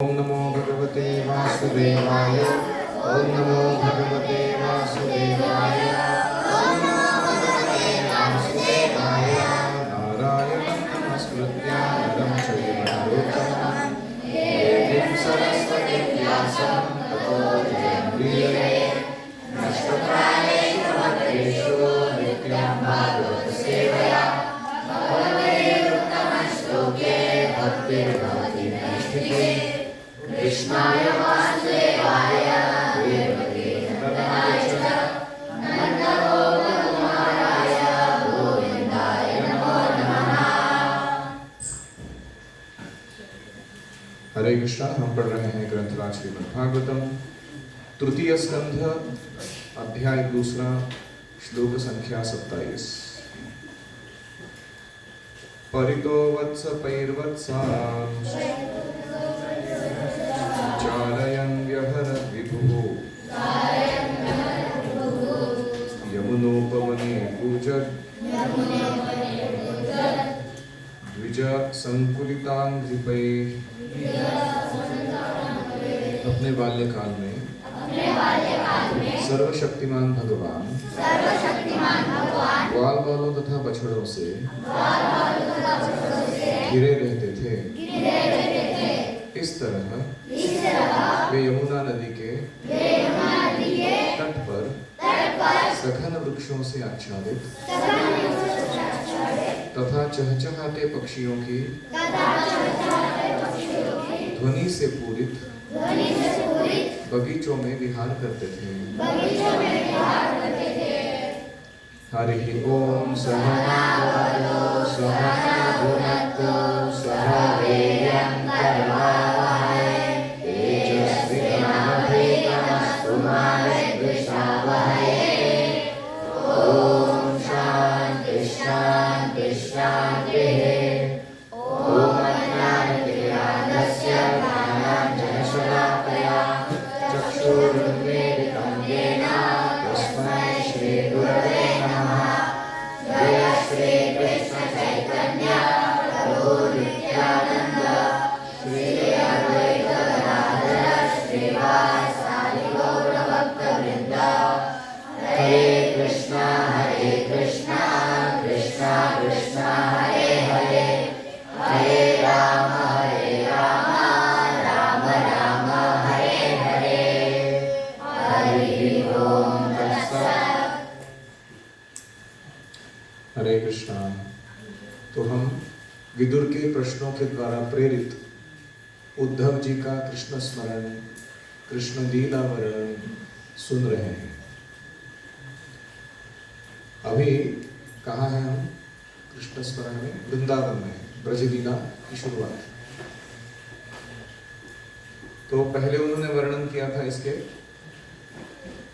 ओम नमो भगवते वासुदेवाय। ओम नमो भगवते वासुदेवाय। ओम नमो भगवते वासुदेवाय। नारायणं नमस्कृत्य नरं चैव नरोत्तमं देवीं सरस्वतीं व्यासं ततो जयमुदीरये। नष्टप्रायेषु भद्रेषु नित्यं भागवतसेवया भगवतेरुत्तमश्लोके भक्तिर्भवति नैष्ठिके। कृष्णाय वासुदेवाय देवकी नंदनाय च नन्दगोपकुमाराय गोविन्दाय नमो नमः। हरे कृष्णा। हम पढ़ रहे हैं ग्रंथराज श्रीमद् भागवतम तृतीय स्कंध अध्याय 2 श्लोक संख्या 27। परितो वत्स पैर्वत्सान् चालयन् व्यहरत् विभुः यमुनोपवने कूजत् द्विज संकुलिताङ्घ्रिपैः। अपने बाल्यकाल में सर्वशक्तिमान भगवान ग्वाल बालों तथा बछड़ों से घिरे रहते थे। इस तरह वे यमुना नदी के तट पर सघन वृक्षों से आच्छादित तथा चहचहाते पक्षियों की ध्वनि से पूरित बगीचों में विहार करते थे। हरि ओम सहना भवतु सहना भुनक्तु सह वीर्यं करवावहै तेजस्विनावधीतमस्तु मा विद्विषावहै। ओम शांति शांति शांतिः। ओम अज्ञानतिमिरान्धस्य ज्ञानाञ्जनशलाकया चक्षुरुन्मीलितं येन तस्मै श्रीगुरवे नमः। जय श्री कृष्ण चैतन्य प्रभु नित्यानंद श्री अद्वैत गदाधर श्रीवासादि गौर भक्तवृंद। हरे कृष्णा कृष्णा कृष्णा हरे हरे हरे राम राम राम हरे हरे। हरि ओम तत्सत्। हरे कृष्णा। तो हम विदुर के प्रश्नों के द्वारा प्रेरित उद्धव जी का कृष्ण स्मरण कृष्ण लीला वर्णन सुन रहे हैं। अभी कहाँ हैं हम? कृष्ण स्मरण में वृंदावन में ब्रज लीला की शुरुआत। तो पहले उन्होंने वर्णन किया था इसके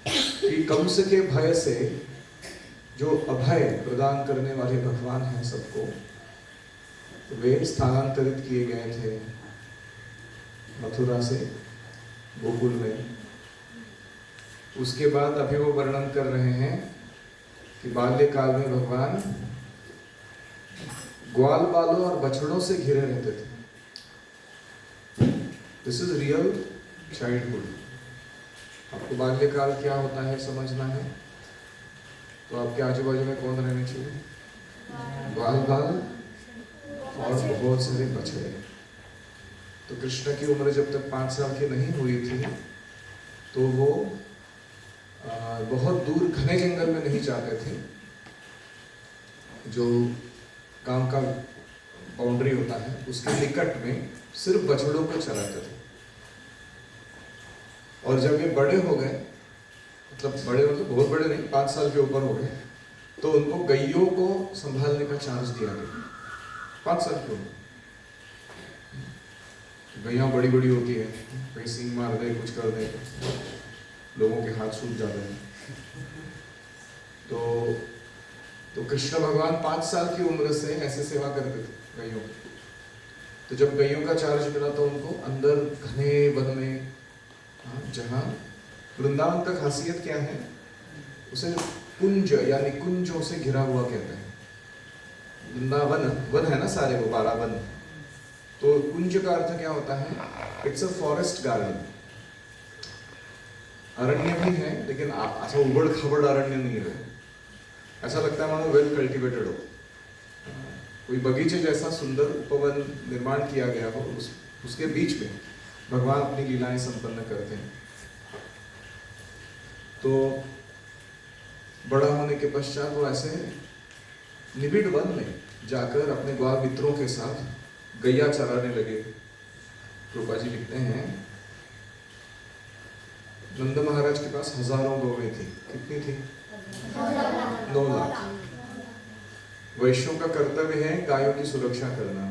कि कंस के भय से जो अभय प्रदान करने वाले भगवान हैं सबको, वे स्थानांतरित किए गए थे मथुरा से गोकुल में। उसके बाद अभी वो वर्णन कर रहे हैं कि बाल्यकाल में भगवान ग्वाल बालों और बछड़ों से घिरे रहते थे। This is real childhood. आपको बाल्यकाल क्या होता है समझना है तो आपके आजू बाजू में कौन रहने चाहिए? ग्वाल बाल और बहुत सारे बछड़े। तो कृष्ण की उम्र जब तक 5 साल की नहीं हुई थी तो वो बहुत दूर घने जंगल में नहीं जाते थे। जो गांव का बाउंड्री होता है उसके निकट में सिर्फ बछड़ों को चराते थे। और जब ये बड़े हो गए, मतलब बड़े मतलब बहुत बड़े नहीं, 5 साल के ऊपर हो गए, तो उनको गैयों को संभालने का चांस दिया गया। 5 साल की उम्र। गैया बड़ी बड़ी होती है, कहीं सींग मार दे कुछ कर दे, लोगों के हाथ सूख जाते हैं। तो कृष्ण भगवान 5 साल की उम्र से ऐसे सेवा करते थे गैयों की। तो जब गैयों का चार्ज मिला तो उनको अंदर घने वन में, जहाँ वृंदावन का खासियत क्या है, उसे कुंज या निकुंजों से घिरा हुआ कहते हैं। वृंदावन वन है ना सारे, वो 12 वन। तो कुंज का अर्थ क्या होता है? It's a forest garden. अरण्य भी है लेकिन ऐसा उबड़ खाबड़ अरण्य नहीं है, ऐसा लगता है मानो वेल कल्टिवेटेड हो, कोई बगीचे जैसा सुंदर उपवन निर्माण किया गया हो, उसके बीच में भगवान अपनी लीलाएं संपन्न करते हैं। तो बड़ा होने के पश्चात वो ऐसे निबिड़ वन में जाकर अपने ग्वाल मित्रों के साथ गैया चराने लगे। रूपा जी लिखते हैं नंद महाराज के पास हजारों गौवें थी। कितनी थी? 9 लाख। वैश्यों का कर्तव्य है गायों की सुरक्षा करना,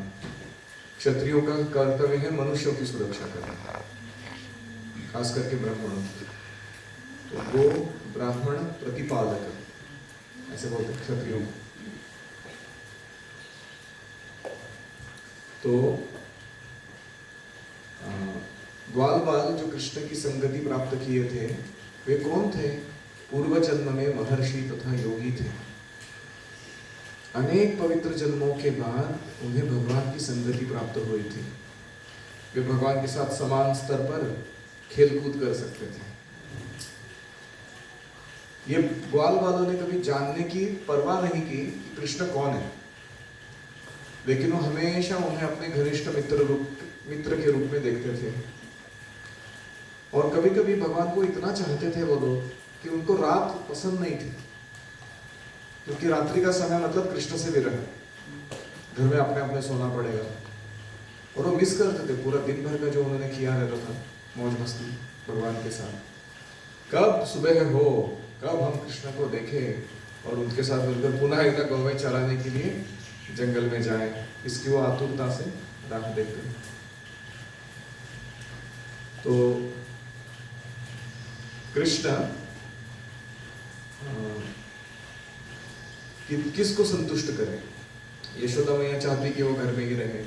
क्षत्रियों का कर्तव्य है मनुष्यों की सुरक्षा करना, खास करके ब्राह्मणों की। तो वो ब्राह्मण प्रतिपालक ऐसे बोलते क्षत्रियों। तो ग्वाल बाल जो कृष्ण की संगति प्राप्त किए थे वे कौन थे? पूर्व जन्म में महर्षि तथा योगी थे। अनेक पवित्र जन्मों के बाद उन्हें भगवान की संगति प्राप्त हुई थी। वे भगवान के साथ समान स्तर पर खेलकूद कर सकते थे। ये ग्वाल वालों ने कभी जानने की परवाह नहीं की कि कृष्ण कौन है, लेकिन वो हमेशा उन्हें अपने घनिष्ठ मित्र के रूप में देखते थे। और कभी कभी भगवान को इतना चाहते थे वो लोग कि उनको रात पसंद नहीं थी, क्योंकि रात्रि का समय मतलब कृष्ण से विरह, घर में अपने अपने सोना पड़ेगा। और वो मिस करते थे पूरा दिन भर का जो उन्होंने किया रहता था मौज मस्ती भगवान के साथ। कब सुबह हो, कब हम कृष्ण को देखें और उनके साथ मिलकर पुनः एक गौवें चराने के लिए जंगल में जाएं, इसकी वो आतुरता से राह देखते हैं। तो कृष्ण किसको संतुष्ट करे? यशोदा मैया चाहती कि वो घर में ही रहे,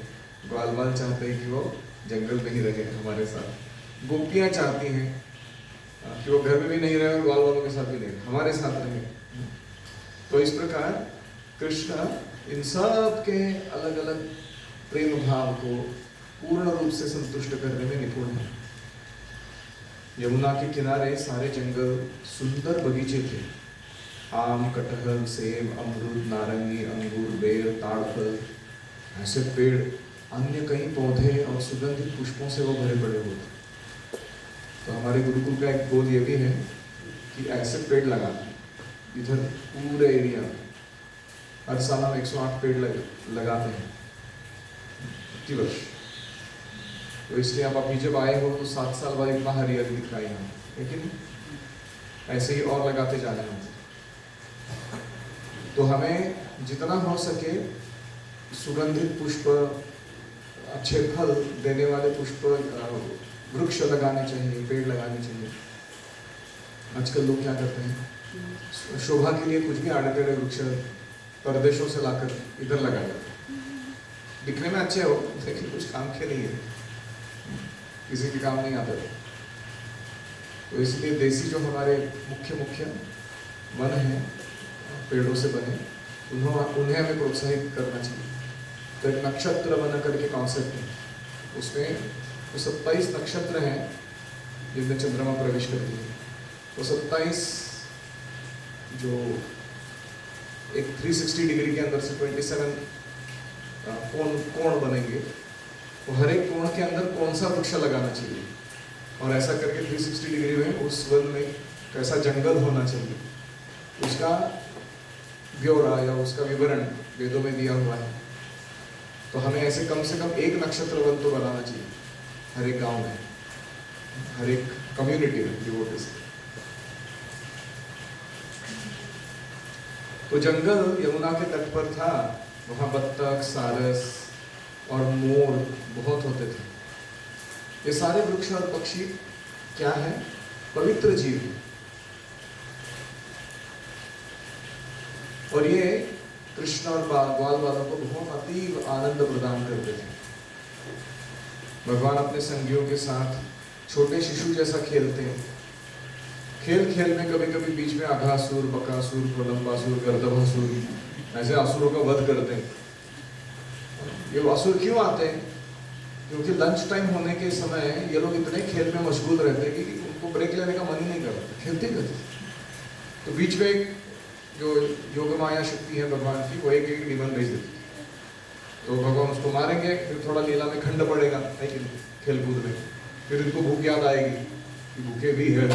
ग्वाल बाल चाहते हैं कि वो जंगल में ही रहे हमारे साथ, गोपियां चाहती हैं कि वो घर में भी नहीं रहे और ग्वाल बालों के साथ भी नहीं रहे, हमारे साथ रहे। तो इस प्रकार कृष्ण इन सब के अलग अलग प्रेम भाव को पूर्ण रूप से संतुष्ट करने में निपुण है। यमुना के किनारे सारे जंगल सुंदर बगीचे थे। आम, कटहल, सेब, अमरूद, नारंगी, अंगूर, बेर, ताड़फल, ऐसे पेड़, अन्य कई पौधे और सुगंधित पुष्पों से वो भरे पड़े हुए थे। तो हमारे गुरुकुल का एक गोल ये भी है कि ऐसे पेड़ लगाना इधर पूरे एरिया में। हर साल हम 108 पेड़ लगाते हैं प्रतिवर्ष। तो इसलिए अब अभी जब आए हो तो 7 साल बाद इतना हरियाली दिख रहा है यहाँ, लेकिन ऐसे ही और लगाते जाना है। तो हमें जितना हो सके सुगंधित पुष्प, अच्छे फल देने वाले पुष्प, वृक्ष लगाने चाहिए, पेड़ लगाने चाहिए। आजकल लोग क्या करते हैं, शोभा के लिए कुछ भी आड़े टेढ़े वृक्ष परदेशों से लाकर इधर लगा देते हैं। दिखने में अच्छे हो लेकिन कुछ काम के नहीं है, किसी के काम नहीं आते। तो इसलिए देसी जो हमारे मुख्य वन हैं पेड़ों से बने, उन्हें हमें प्रोत्साहित करना चाहिए। तो एक नक्षत्र वन करके कॉन्सेप्ट है, उसमें वो 27 नक्षत्र हैं जिनमें चंद्रमा प्रवेश करती है। वो 27 जो एक 360 डिग्री के अंदर से 27 कोण बनेंगे, तो हर एक कोण के अंदर कौन सा वृक्ष लगाना चाहिए, और ऐसा करके 360 डिग्री में उस वन में कैसा जंगल होना चाहिए उसका ब्यौरा या उसका विवरण वेदों में दिया हुआ है। तो हमें ऐसे कम से कम एक नक्षत्र वन तो बनाना चाहिए हर एक गांव में, हर एक कम्युनिटी में डिवोटीज। तो जंगल यमुना के तट पर था, वहां बत्तख, सारस और मोर बहुत होते थे। ये सारे वृक्ष और पक्षी क्या है? पवित्र जीव हैं। और ये कृष्ण और ग्वाल बालों को बहुत अतीब आनंद प्रदान करते थे। भगवान अपने संगियों के साथ छोटे शिशु जैसा खेलते हैं। खेल खेल में कभी कभी बीच में अघासुर, बकासुर, प्रलंबासुर, गर्दभासुर ऐसे असुरों का वध करते हैं। ये असुर क्यों आते हैं? क्योंकि लंच टाइम होने के समय ये लोग इतने खेल में मशगूल रहते हैं कि उनको ब्रेक लेने का मन ही नहीं करता, खेलते रहते। तो बीच में एक जो योग माया शक्ति है भगवान की, वो एक एक डीमन भेज देती, तो भगवान उसको मारेंगे, फिर थोड़ा लीला में खंड पड़ेगा, है कि नहीं, खेल कूद में। फिर इनको भूख याद आएगी कि भूखे भी है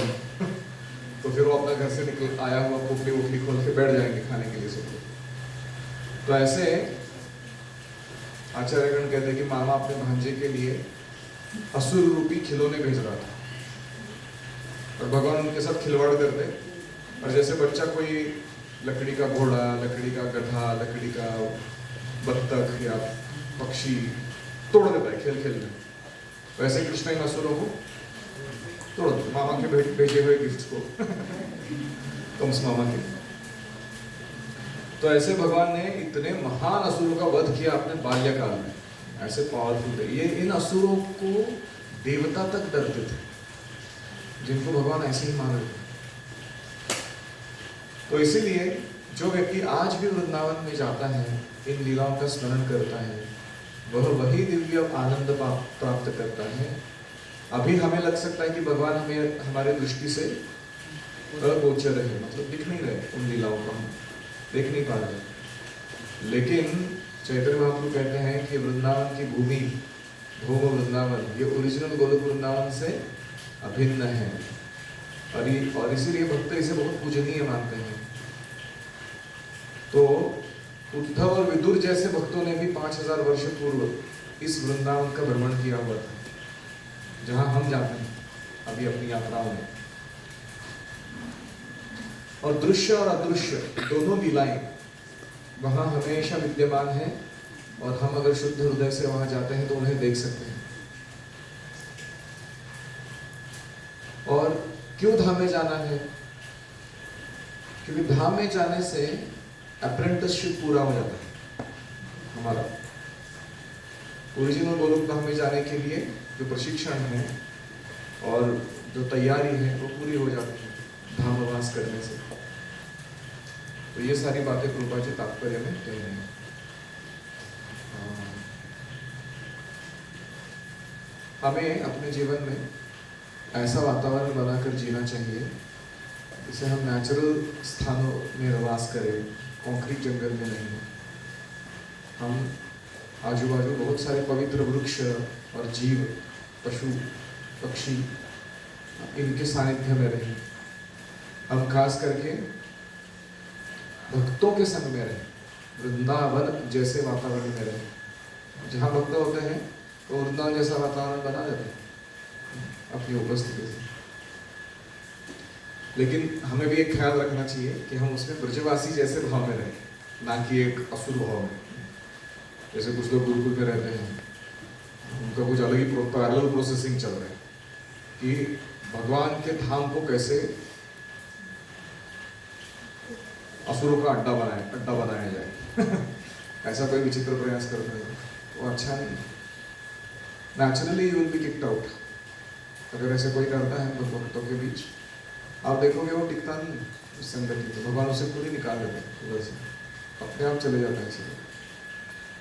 तो फिर वो अपना घर से निकल आया हुआ पोटली वोटली खोल के बैठ जाएंगे खाने के लिए सब लोग। तो ऐसे आचार्यगण कहते हैं कि मामा अपने भांजे के लिए असुर रूपी खिलौने भेज रहा था, और भगवान उनके साथ खिलवाड़ करते। और जैसे बच्चा कोई लकड़ी का घोड़ा, लकड़ी का गधा, लकड़ी का बत्तख या पक्षी तोड़ देता है खेल खेल में, वैसे कृष्ण इन असुरों को तोड़ दो, मामा के भेजे हुए गिफ्ट को कंस मामा के। तो ऐसे भगवान ने इतने महान असुरों का वध किया अपने बाल्यकाल में, ऐसे पावरफुल थे ये। इन असुरों को देवता तक डरते थे, जिनको भगवान ऐसे ही मान रहे थे। तो इसीलिए जो व्यक्ति आज भी वृंदावन में जाता है, इन लीलाओं का स्मरण करता है, वह वही दिव्य आनंद प्राप्त करता है। अभी हमें लग सकता है कि भगवान हमें हमारे दृष्टि से अगोचर है, मतलब दिख नहीं रहे, उन लीलाओं को हम देख नहीं पा रहे। लेकिन चैतन्य महाप्रभु कहते हैं कि वृंदावन की भूमि, भूम वृंदावन, ये ओरिजिनल गोलोक वृंदावन से अभिन्न है, और इसीलिए भक्त इसे बहुत पूजनीय मानते हैं। तो उद्धव और विदुर जैसे भक्तों ने भी 5000 वर्ष पूर्व इस वृंदावन का भ्रमण किया हुआ था, जहां हम जाते हैं अभी अपनी यात्राओं में। और दृश्य और अदृश्य दोनों लीलाएं वहां हमेशा विद्यमान है, और हम अगर शुद्ध हृदय से वहां जाते हैं तो उन्हें देख सकते हैं। और क्यों धाम में जाना है? क्योंकि धाम में जाने से अप्रेंटिसशिप पूरा हो जाता है हमारा। ओरिजिनल गोलोक धाम में जाने के लिए जो प्रशिक्षण है और जो तैयारी है वो पूरी हो जाती है धामवास करने से। तो ये सारी बातें कृपा जी तात्पर्य में कह रहे हैं। हमें अपने जीवन में ऐसा वातावरण बनाकर जीना चाहिए जिसे हम नेचुरल स्थानों में वास करें, कंक्रीट जंगल में नहीं। हम आजू बाजू बहुत सारे पवित्र वृक्ष और जीव, पशु पक्षी, इनके सानिध्य में रहें। हम खास करके भक्तों के संग में रहें, वृंदावन जैसे वातावरण में रहें। जहाँ भक्त होते हैं तो वृंदावन जैसा वातावरण बना देते हैं अपनी उपस्थिति से। लेकिन हमें भी एक ख्याल रखना चाहिए कि हम उसमें ब्रजवासी जैसे भाव में रहें, ना कि एक असुर भाव में। जैसे कुछ लोग गुरुकुल में रहते हैं, उनका कुछ अलग ही पैरेलल प्रोसेसिंग चल रहा है कि भगवान के धाम को कैसे असुरों का अड्डा बनाया जाए ऐसा कोई विचित्र प्रयास करते हैं, वो अच्छा नहीं। Naturally you will be kicked out अगर ऐसे कोई करता है भक्तों के बीच। आप देखोगे वो टिकता नहीं उस संगति, तो भगवान उसे पूरी निकाल देते हैं उधर से, अपने आप चले जाता है। इसलिए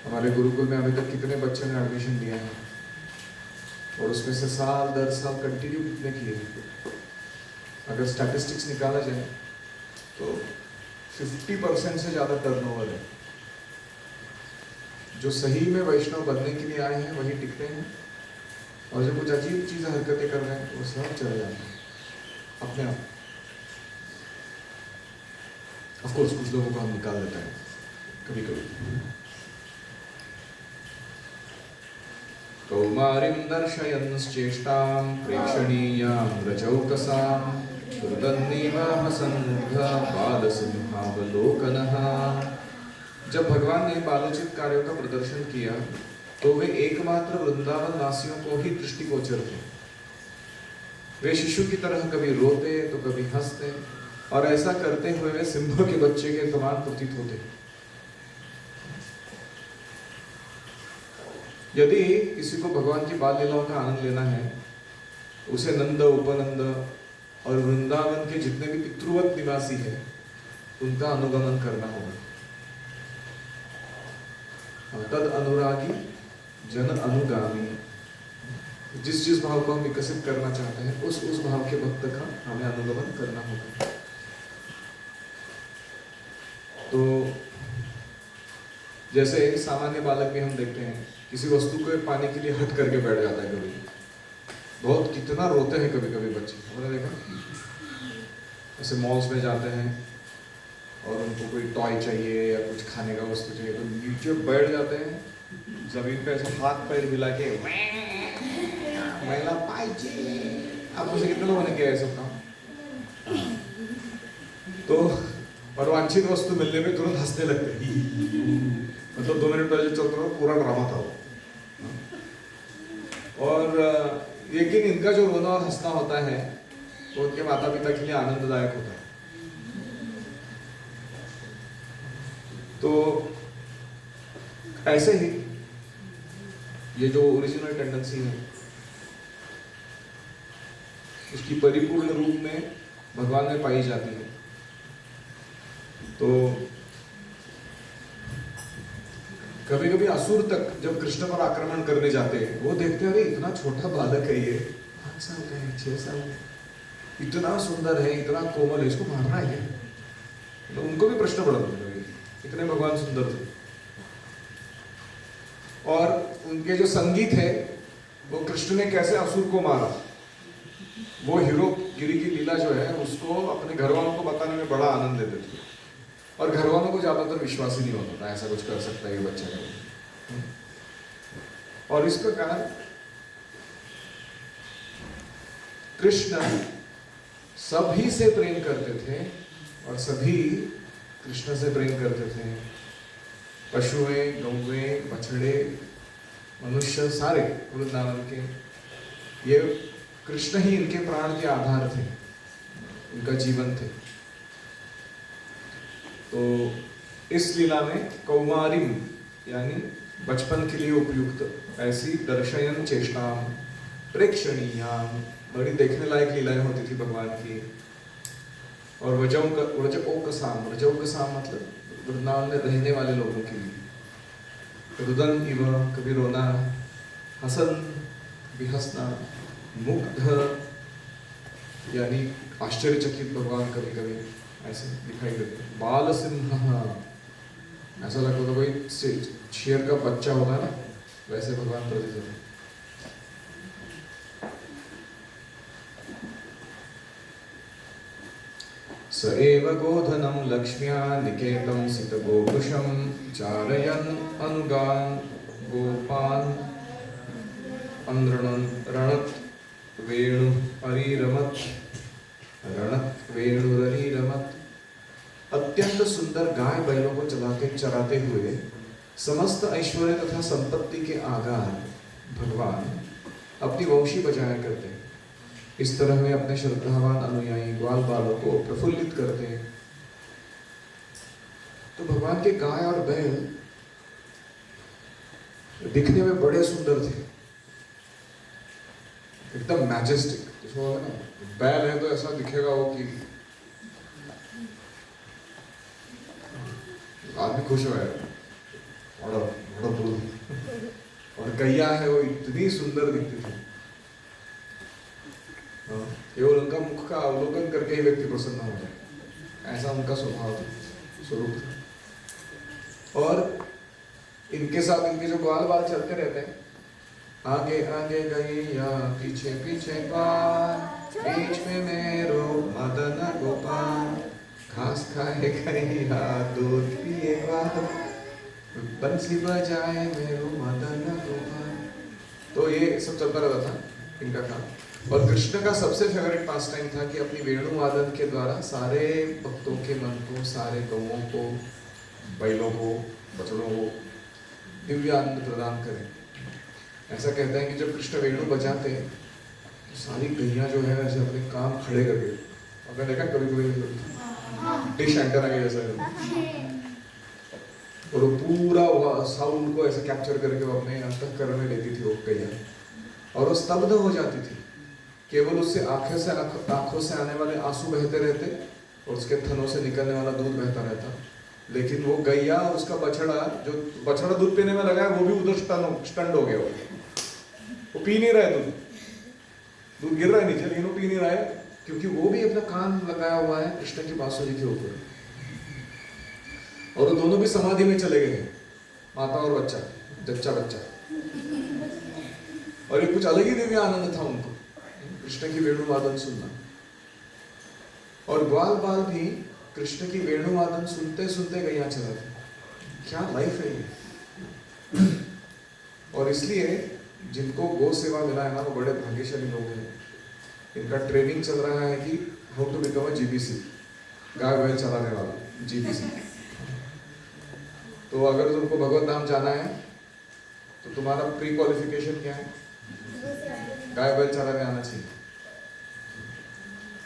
हमारे गुरुकुल में अभी तक कितने बच्चों ने एडमिशन लिया है, और उसमें से साल दर साल कंटिन्यू कितने किए। अगर स्टैटिस्टिक्स निकाला जाए तो 50% से ज़्यादा टर्नओवर है। जो सही में वैष्णव बनने के लिए आए हैं वही टिकते हैं, और जो कुछ अजीब चीज़ें हरकतें कर रहे हैं वो सब चले जाते हैं अपने आप। ऑफ कोर्स कुछ लोगों को हम निकाल देते हैं कभी कभी। कौमारीं दर्शयन्श्चेष्टां प्रेक्षणीयां रजौकसां दुर्दन्नीवाह सन्मुग्धा बालसिंहावलोकनः। जब भगवान ने बालोचित कार्यों का प्रदर्शन किया तो वे एकमात्र वृंदावन वासियों को ही दृष्टिगोचर थे। वे शिशु की तरह कभी रोते तो कभी हंसते, और ऐसा करते हुए वे सिंह के बच्चे के समान प्रतीत होते। यदि किसी को भगवान की बाल लीलाओं का आनंद लेना है, उसे नंद, उपनंद और वृंदावन के जितने भी पितृवत निवासी है उनका अनुगमन करना होगा। तद अनुरागी जन अनुगामी जिस जिस भाव को हम विकसित करना चाहते हैं उस भाव के भक्त का हमें अनुगमन करना होगा। तो जैसे एक सामान्य बालक भी हम देखते हैं किसी वस्तु को पाने के लिए हट करके बैठ जाता है, कभी बहुत कितना रोते हैं कभी कभी बच्चे, हमने देखा। ऐसे मॉल्स में जाते हैं और उनको कोई टॉय चाहिए या कुछ खाने का वस्तु चाहिए तो नीचे बैठ जाते हैं, जमीन पे ऐसे हाथ पैर हिला के महिला पाइजे। आप मुझे कितने लोगों ने किया है सब काम? तो और वांछित वस्तु मिलने में तुरंत हंसने लगते हैं, मतलब 2 मिनट पहले चलता रहा पूरा ड्रामा था वो। और लेकिन इनका जो रोना और हंसना होता है वो उनके माता पिता के लिए आनंददायक होता है। तो ऐसे ही ये जो ओरिजिनल टेंडेंसी है उसकी परिपूर्ण रूप में भगवान में पाई जाती है। तो कभी कभी असुर तक जब कृष्ण पर आक्रमण करने जाते हैं वो देखते हैं अरे इतना छोटा बालक है ये, 5 साल का है, 6 साल का, इतना सुंदर है, इतना कोमल है, इसको मारना है क्या? तो उनको भी प्रश्न पड़ा था, इतने भगवान सुंदर थे। और उनके जो संगीत है वो कृष्ण ने कैसे असुर को मारा, वो हीरो गिरी की लीला जो है उसको अपने घर वालों को बताने में बड़ा आनंद लेते थे। और घर वालों को ज्यादातर विश्वास ही नहीं होता था ऐसा कुछ कर सकता है ये बच्चा का। और इस प्रकार कृष्ण सभी से प्रेम करते थे और सभी कृष्ण से प्रेम करते थे। पशुएं, गौएं, बछड़े, मनुष्य सारे वृंदावन के, ये कृष्ण ही इनके प्राण के आधार थे, इनका जीवन थे। तो इस लीला में कौमारिम यानी बचपन के लिए उपयुक्त ऐसी दर्शयन चेष्टाम प्रेक्षणीयाम, बड़ी देखने लायक लीलाएं होती थी भगवान की। और व्रजोकसाम मतलब वृंदावन में रहने वाले लोगों के लिए। रुदन इव, कभी रोना, हसन कभी हंसना, मुग्ध यानी आश्चर्यचकित भगवान कभी कभी ऐसे दिखाई देते। बाल सिंह, ऐसा लगता था कोई शेर का बच्चा होता है ना, वैसे भगवान प्रतीत होते। स एव गोधनं लक्ष्म्या निकेतं सितगोपुषं चारयन् अनुगान् गोपान् अनृणन् रणत् वेणु अरिरमत् रणत् वेणुररिरमत्। अत्यंत सुंदर गाय बैलों को चराते हुए समस्त ऐश्वर्य तथा संपत्ति के आगार भगवान अपनी वंशी बजाया करते हैं। इस तरह वे अपने श्रद्धावान अनुयायी ग्वाल बालों को प्रफुल्लित करते हैं। तो भगवान के गाय और बैल दिखने में बड़े सुंदर थे, एकदम मैजेस्टिक। जिसको ना बैल है तो ऐसा दिखेगा वो कि आदमी खुश हो जाएगा, और गैया है वो इतनी सुंदर दिखती थी, केवल उनका मुख का अवलोकन करके ही व्यक्ति प्रसन्न हो जाए, ऐसा उनका स्वभाव स्वरूप था। और इनके साथ इनके जो ग्वाल बाल चलते रहते हैं, आगे आगे गैया पीछे पीछे ग्वाल, बीच में मेरो मदन गोपाल, घास खाए गैया दूध पिए ग्वाल, बंसी बजाए मेरो मदन गोपाल। तो ये सब चलता रहता था इनका काम। और कृष्ण का सबसे फेवरेट पास टाइम था कि अपनी वेणु वादन के द्वारा सारे भक्तों के मन को, सारे गौओं को, बैलों को, बछड़ों को दिव्य आनंद प्रदान करें। ऐसा कहते हैं कि जब कृष्ण वेणु बजाते हैं तो सारी गैया जो है ऐसे अपने काम खड़े करके, अगर देखा कभी कभी डिश एंटेना के जैसा, और वो पूरा साउंड को ऐसे कैप्चर करके वो अपने अंतःकरण में लेती थी वो गैया, और वो स्तब्ध हो जाती थी। केवल उससे आंखों से आने वाले आंसू बहते रहते और उसके थनों से निकलने वाला दूध बहता रहता। लेकिन वो गैया और उसका बछड़ा, जो बछड़ा दूध पीने में लगा है वो भी उधर स्टन हो गया, वो पी नहीं रहे दूध। दूध गिर रहा है नीचे लेकिन वो पी नहीं रहा है, क्योंकि वो भी अपना कान लगाया हुआ है कृष्ण की बांसुरी के ऊपर। और वो दोनों भी समाधि में चले गए, माता और बच्चा, जच्चा बच्चा। और ये कुछ अलग ही दिव्य आनंद था उनको, कृष्ण की वेणुवादन सुनना। और ग्वाल बाल भी कृष्ण की वेणुवादन सुनते सुनते गैया चला था। क्या लाइफ है ये। और इसलिए जिनको गो सेवा मिला है ना, वो बड़े भाग्यशाली लोग हैं। इनका ट्रेनिंग चल रहा है कि how to become a GBC, गाय बैल चलाने वाला, जीबीसी। तो अगर तुमको भगवत धाम जाना है तो तुम्हारा प्री क्वालिफिकेशन क्या है? गाय बैल चलाने आना चाहिए।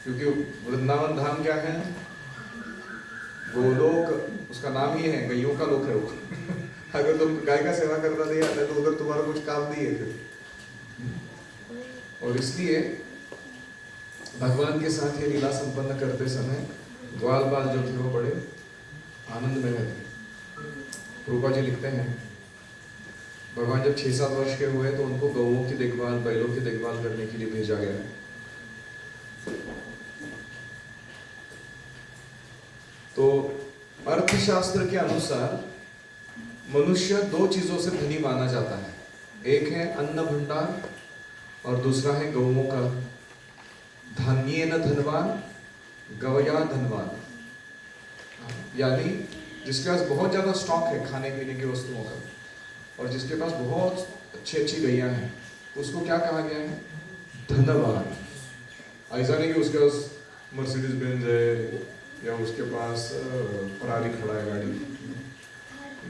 क्योंकि वृंदावन धाम क्या है? गोलोक, उसका नाम ही है, गैयों का लोक है वो। अगर तुम गाय का सेवा करना नहीं आता तो उधर तुम्हारा कुछ काम नहीं है फिर। और इसलिए भगवान के साथ ये लीला संपन्न करते समय ग्वाल बाल जो थे वो बड़े आनंद में रहते। रूपा जी लिखते हैं भगवान जब 6-7 वर्ष के हुए तो उनको गौओं की देखभाल, बैलों की देखभाल करने के लिए भेजा गया है। तो अर्थशास्त्र के अनुसार मनुष्य 2 चीजों से धनी माना जाता है। एक है अन्न भंडार और दूसरा है गौओं का। धान्येन धनवान गवया धनवान, यानी जिसके पास बहुत ज्यादा स्टॉक है खाने पीने की वस्तुओं का, और जिसके पास बहुत अच्छी अच्छी गैया हैं, उसको क्या कहा गया है? धनवान। ऐसा नहीं कि उसके पास मर्सिडीज बेंज है या उसके पास फरारी खड़ा है गाड़ी,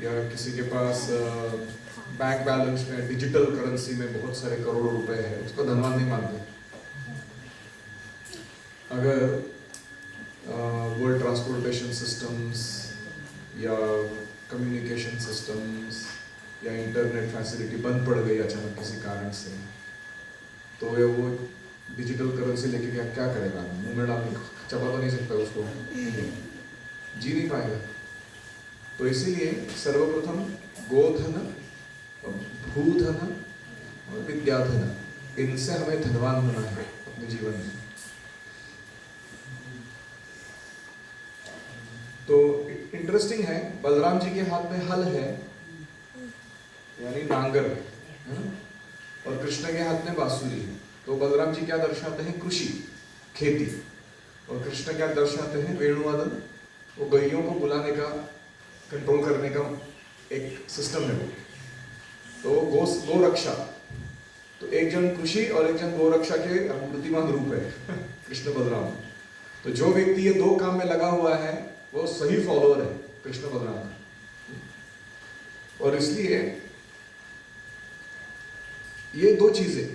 या किसी के पास बैंक बैलेंस में डिजिटल करेंसी में बहुत सारे करोड़ों रुपए है, उसको धनवान नहीं मानते। अगर वर्ल्ड ट्रांसपोर्टेशन सिस्टम्स या कम्युनिकेशन सिस्टम्स या इंटरनेट फैसिलिटी बंद पड़ गई अचानक किसी कारण से, तो वो डिजिटल करेंसी लेके क्या करेगा? मुंह में डाल चबा तो नहीं सकता उसको, जी नहीं पाएगा। तो इसीलिए सर्वप्रथम गोधन, भूधन और विद्याधन, इनसे हमें धनवान होना है अपने जीवन में। तो इंटरेस्टिंग है, बलराम जी के हाथ में हल है यानी नांगर है ना, और कृष्ण के हाथ में बांसुरी है। तो बलराम जी क्या दर्शाते हैं? कृषि, खेती। और कृष्ण क्या दर्शाते हैं? वेणुवादन। वो गैयों को बुलाने का, कंट्रोल करने का एक सिस्टम है वो। तो गो रक्षा, तो एक जन कृषि और एक जन गो रक्षा के मूर्तिमान रूप है कृष्ण बलराम। तो जो व्यक्ति ये 2 काम में लगा हुआ है वो सही फॉलोअर है कृष्ण बलराम का। और इसलिए ये 2 चीजें,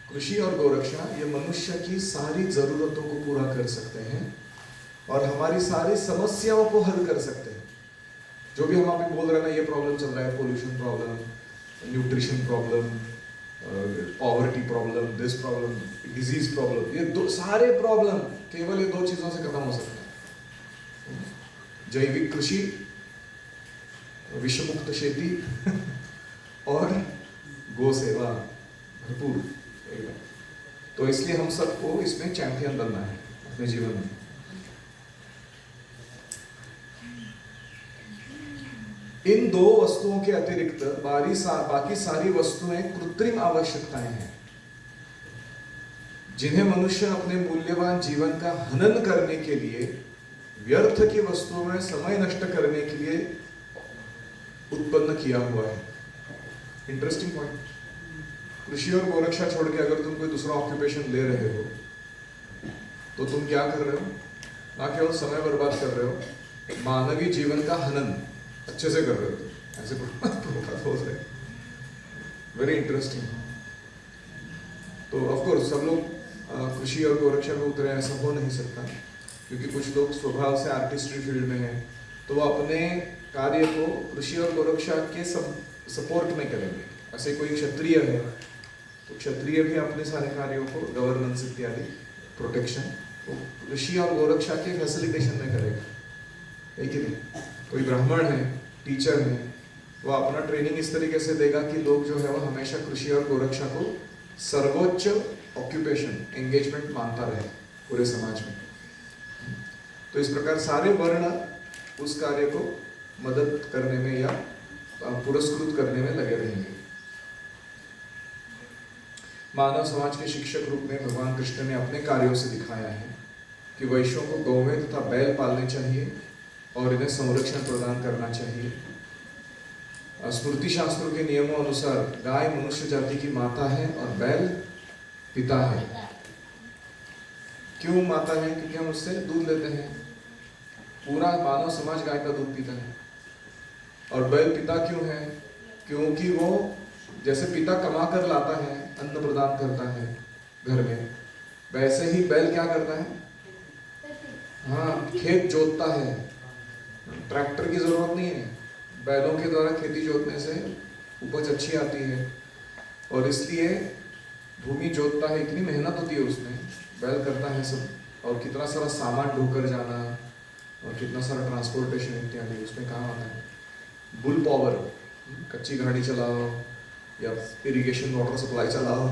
कृषि और गोरक्षा, ये मनुष्य की सारी जरूरतों को पूरा कर सकते हैं और हमारी सारी समस्याओं को हल कर सकते हैं। जो भी हम अभी बोल रहे हैं ना, ये प्रॉब्लम चल रहा है, pollution problem, nutrition problem, poverty problem, this problem, disease problem, ये सारे प्रॉब्लम केवल ये 2 चीजों से खत्म हो सकते हैं। जैविक कृषि, विषमुक्त खेती और गो सेवा भरपूर। तो इसलिए हम सबको इसमें चैंपियन बनना है अपने जीवन में। इन 2 वस्तुओं के अतिरिक्त बाकी सारी वस्तुएं कृत्रिम आवश्यकताएं हैं, जिन्हें मनुष्य अपने मूल्यवान जीवन का हनन करने के लिए, व्यर्थ की वस्तुओं में समय नष्ट करने के लिए उत्पन्न किया हुआ है। Interesting point. कृषि और गोरक्षा छोड़ के अगर तुम कोई दूसरा ऑक्यूपेशन ले रहे हो तो तुम क्या कर रहे हो? ना केवल समय बर्बाद कर रहे हो, मानवीय जीवन का हनन अच्छे से कर रहे हो। ऐसे बोल रहे, वेरी इंटरेस्टिंग। तो ऑफ कोर्स सब लोग कृषि और गोरक्षा में उतरे ऐसा हो नहीं सकता, क्योंकि कुछ लोग स्वभाव से आर्टिस्ट्री फील्ड में हैं, तो वो अपने कार्य को कृषि और गोरक्षा के सपोर्ट में करेंगे। ऐसे कोई क्षत्रिय है तो क्षत्रिय भी अपने सारे कार्यों को, गवर्नेंस इत्यादि, प्रोटेक्शन, तो कृषि और गोरक्षा के फैसिलिटेशन में करेगा, है कि नहीं? कोई ब्राह्मण है, टीचर है, वो अपना ट्रेनिंग इस तरीके से देगा कि लोग जो है वो हमेशा कृषि और गोरक्षा को सर्वोच्च ऑक्यूपेशन, एंगेजमेंट मानता रहे पूरे समाज में। तो इस प्रकार सारे वर्ण उस कार्य को मदद करने में या पुरस्कृत करने में लगे रहेंगे। मानव समाज के शिक्षक रूप में भगवान कृष्ण ने अपने कार्यों से दिखाया है कि वैश्यों को गौवें तथा बैल पालने चाहिए और इन्हें संरक्षण प्रदान करना चाहिए। स्मृति शास्त्रों के नियमों अनुसार गाय मनुष्य जाति की माता है और बैल पिता है। क्यों माता है? क्योंकि हम उससे दूध लेते हैं। पूरा मानव समाज गाय का दूध पीता है। और बैल पिता क्यों है? क्योंकि वो जैसे पिता कमा कर लाता है, अन्न प्रदान करता है घर में, वैसे ही बैल क्या करता है? हाँ, खेत जोतता है। ट्रैक्टर की जरूरत नहीं है, बैलों के द्वारा खेती जोतने से उपज अच्छी आती है। और इसलिए भूमि जोतता है, इतनी मेहनत होती है उसमें, बैल करता है सब। और कितना सारा सामान ढोकर जाना और कितना सारा ट्रांसपोर्टेशन इत्यादि उसमें काम आता है। बुल पावर, कच्ची गाड़ी चलाओ या इरिगेशन वाटर सप्लाई चलाओ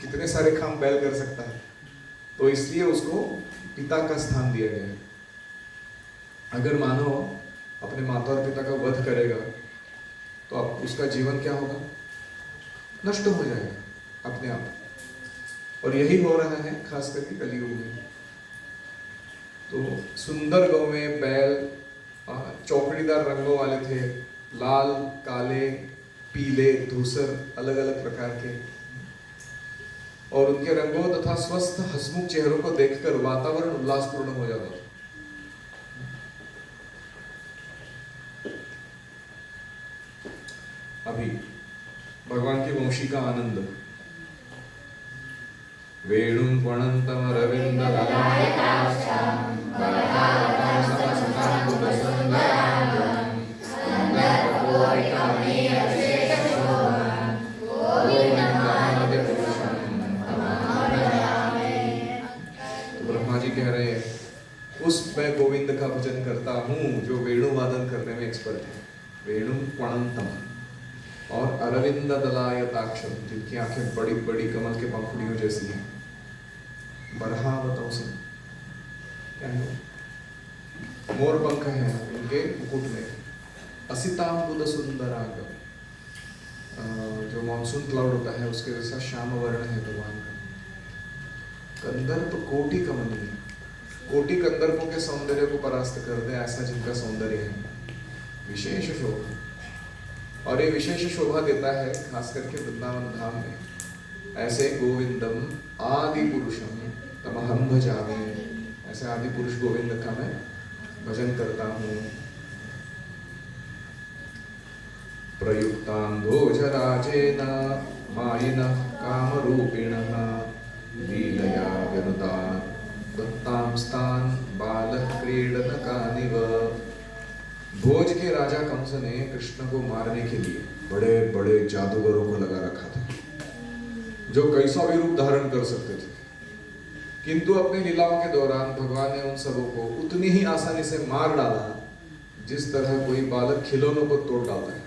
कितने सारे काम बैल कर सकता है। तो इसलिए उसको पिता का स्थान दिया गया है। अगर मानव अपने माता और पिता का वध करेगा तो अब उसका जीवन क्या होगा? नष्ट हो जाएगा अपने आप। और यही हो रहा है खास करके कलयुग में। तो सुंदर गौवें, बैल चौकड़ीदार रंगों वाले थे, लाल, काले, पीले, धूसर, अलग अलग प्रकार के। और उनके रंगों तथा स्वस्थ हंसमुख चेहरों को देखकर वातावरण उल्लासपूर्ण हो जाता था। अभी भगवान की वंशी का आनंद। वेणुं प्रणन्तम रविंद्र ब्रह्मा जी कह रहे हैं उस मैं गोविंद का भजन करता हूँ जो वेणु वादन करने में एक्सपर्ट है। वेणु प्रणन्तम और अरविंद दलायताक्षम, जिनकी आंखें बड़ी बड़ी कमल के पंखुड़ियों जैसी हैं। बरहा बताओ सब क्या है? मोर पंख है उनके मुकुट में। असितांबुद सुंदराग, जो मानसून क्लाउड होता है उसके जैसा श्याम वर्ण है भगवान का। कंदर्प कोटि कमनीय, कोटि कंदर्पों के सौंदर्य को परास्त कर दे ऐसा जिनका सौंदर्य है। विशेष शोभा, और ये विशेष शोभा देता है खास करके वृंदावन धाम में। ऐसे गोविंदम आदि पुरुषम तमहम भजामि, ऐसे आदि पुरुष गोविंद का मैं भजन करता हूँ। प्रयुक्तांधोजराजेन मायिनः कामरूपिणः लीलया विनुता दत्तांस्तान् बालः क्रीडनकानिव। भोज के राजा कंस ने कृष्ण को मारने के लिए बड़े बड़े जादूगरों को लगा रखा था, जो कैसा भी रूप धारण कर सकते थे। किंतु अपने लीलाओं के दौरान भगवान ने उन सबों को उतनी ही आसानी से मार डाला जिस तरह कोई बालक खिलौनों को तोड़ डालता है।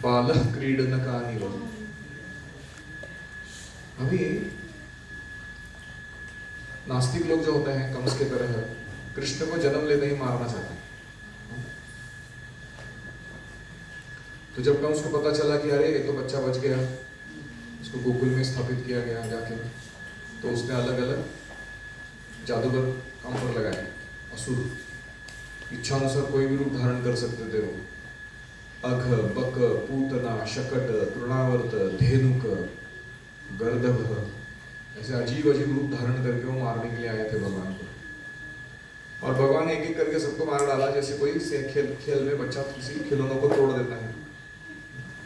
बालः क्रीडनकानिव। अभी नास्तिक लोग जो होते हैं कंस के तरह कृष्ण को जन्म लेते ही मारना चाहते हैं। तो जब कंस को पता चला कि अरे ये तो बच्चा बच गया, उसको गोकुल में स्थापित किया गया जाके, तो उसने अलग अलग जादूगर काम पर लगाए। असुर इच्छा अनुसार कोई भी रूप धारण कर सकते थे वो। अघ, बक, पूतना, शकट, तृणावर्त, धेनुक, गर्दभ, ऐसे अजीब अजीब रूप धारण करके वो मारने के लिए आए थे भगवान को। और भगवान ने एक एक करके सबको मार डाला, जैसे कोई खेल में बच्चा किसी खिलौनों को तोड़ देता है।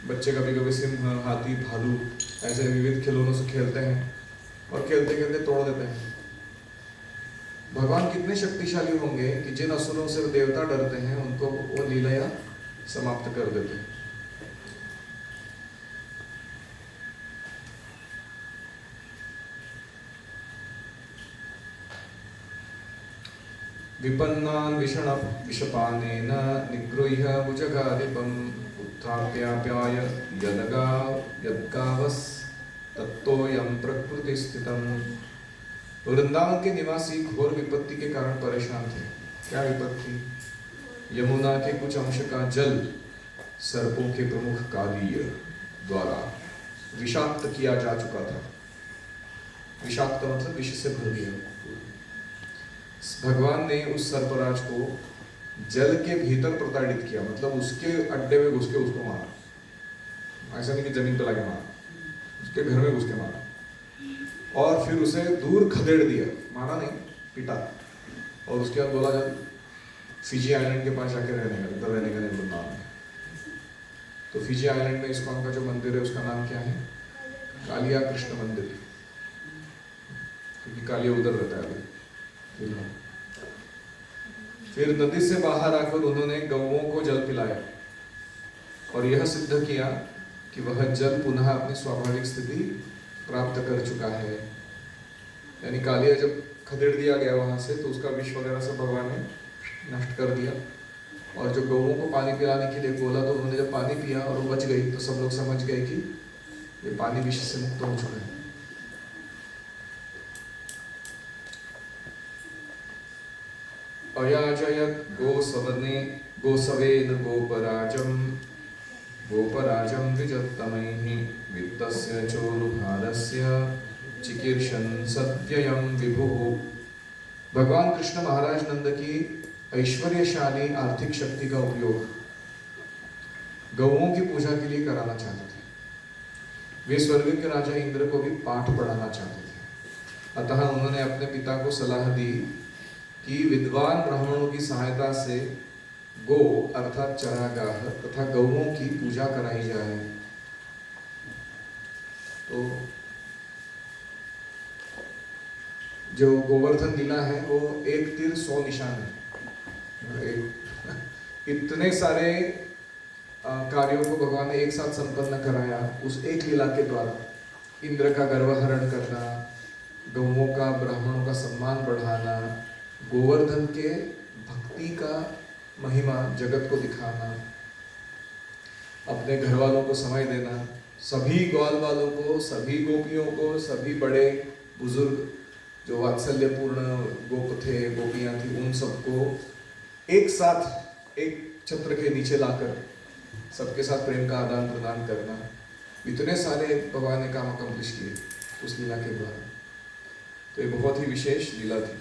बच्चे कभी कभी सिंह, हाथी, भालू ऐसे विविध खिलौनों से खेलते हैं और खेलते खेलते तोड़ देते हैं। भगवान कितने शक्तिशाली होंगे कि जिन असुरों से देवता डरते हैं उनको वो लीलाया समाप्त कर देते हैं। विपन्नान् विषपानेन निगृह्य भुजगाधिपम् उत्थाप्याप्याय यद्गावस् तत्तोऽयं प्रकृतिस्थितम्। वृंदावन के निवासी घोर विपत्ति के कारण परेशान थे। क्या विपत्ति? यमुना के कुछ अंश का जल सर्पों के प्रमुख कालीय द्वारा विषाक्त किया जा चुका था। विषाक्त मतलब विष से भर दिया। भगवान ने उस सर्पराज को जल के भीतर प्रताड़ित किया, मतलब उसके अड्डे में घुस के उसको मारा। ऐसा नहीं कि जमीन पर लाके मारा, उसके घर में घुस के मारा और फिर उसे दूर खदेड़ दिया। मारा नहीं, पिटा। और उसके बाद बोला जब फिजी आइलैंड के पास जाके रहने का, इधर रहने का नहीं वृंदावन है। तो फिजी आइलैंड में इस्कॉन का जो मंदिर है उसका नाम क्या है? कालिया कृष्ण मंदिर, क्योंकि कालिया उधर रहता है अभी। फिर नदी से बाहर आकर उन्होंने गौओं को जल पिलाया और यह सिद्ध किया कि वह जल पुनः अपनी स्वाभाविक स्थिति प्राप्त कर चुका है। यानी कालिया जब खदेड़ दिया गया वहां से, तो उसका विष वगैरह सब भगवान ने नष्ट कर दिया। और जो गौओं को पानी पिलाने के लिए बोला, तो उन्होंने जब पानी पिया और वो बच गई, तो सब लोग समझ गए कि ये पानी विष से मुक्त हो चुका है। अयाजयत गोसवेन गोपराजं द्विजोत्तमैः वित्तस्य चोरुभारस्य चिकीर्षन् सत्ययं विभुः। भगवान कृष्ण महाराज नंद की ऐश्वर्यशाली आर्थिक शक्ति का उपयोग गौओं की पूजा के लिए कराना चाहते थे। वे स्वर्ग के राजा इंद्र को भी पाठ पढ़ाना चाहते थे। अतः उन्होंने अपने पिता को सलाह दी कि विद्वान ब्राह्मणों की सहायता से गो अर्थात चरागाह तथा गौओं की पूजा कराई जाए। तो जो गोवर्धन लीला है वो एक तीर 100 निशान है। इतने सारे कार्यों को भगवान ने एक साथ संपन्न कराया उस एक लीला के द्वारा। इंद्र का गर्वहरण करना, गौओं का ब्राह्मणों का सम्मान बढ़ाना, गोवर्धन के भक्ति का महिमा जगत को दिखाना, अपने घर वालों को समय देना, सभी ग्वाल वालों को, सभी गोपियों को, सभी बड़े बुजुर्ग जो वात्सल्यपूर्ण गोप थे, गोपियां थी, उन सबको एक साथ एक छत्र के नीचे लाकर सबके साथ प्रेम का आदान प्रदान करना। इतने सारे भगवान ने काम अकम्प्लिश किए उस लीला के द्वारा। तो ये बहुत ही विशेष लीला थी।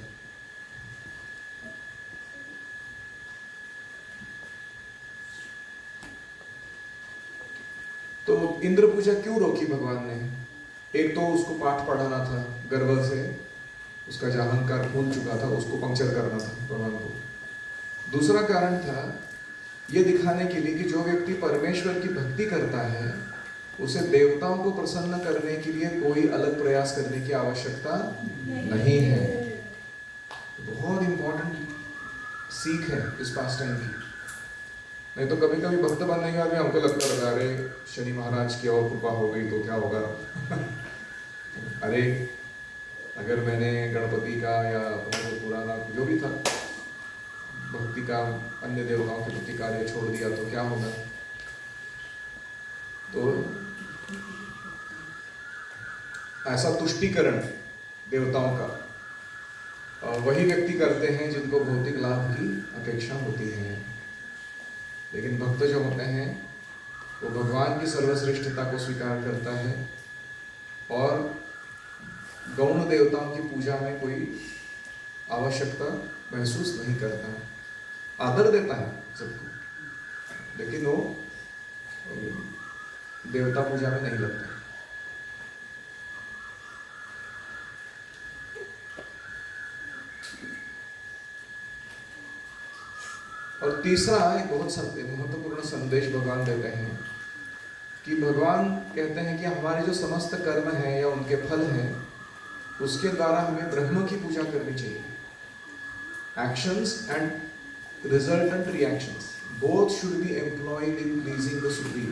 तो इंद्र पूजा क्यों रोकी भगवान ने? एक तो उसको पाठ पढ़ाना था, गर्व से उसका जो अहंकार फूल चुका था उसको पंक्चर करना था भगवान को। दूसरा कारण था ये दिखाने के लिए कि जो व्यक्ति परमेश्वर की भक्ति करता है उसे देवताओं को प्रसन्न करने के लिए कोई अलग प्रयास करने की आवश्यकता नहीं है। बहुत इंपॉर्टेंट सीख है इस पास टाइम की। नहीं तो कभी कभी भक्त बनने के बाद भी हमको लगता है अरे शनि महाराज की और कृपा हो गई तो क्या होगा अरे अगर मैंने गणपति का या अपना पुराना जो भी था भक्ति का अन्य देवताओं के प्रति कार्य छोड़ दिया तो क्या होगा। तो ऐसा तुष्टीकरण देवताओं का वही व्यक्ति करते हैं जिनको भौतिक लाभ की अपेक्षा होती है। लेकिन भक्त जो होते हैं वो भगवान की सर्वश्रेष्ठता को स्वीकार करता है और गौण देवताओं की पूजा में कोई आवश्यकता महसूस नहीं करता, आदर देता है सबको, लेकिन वो देवता पूजा में नहीं लगता। और तीसरा एक बहुत महत्वपूर्ण संदेश भगवान देते हैं कि भगवान कहते हैं कि हमारे जो समस्त कर्म हैं या उनके फल हैं उसके द्वारा हमें ब्रह्म की पूजा करनी चाहिए। Actions and resultant reactions both should be employed in pleasing the supreme.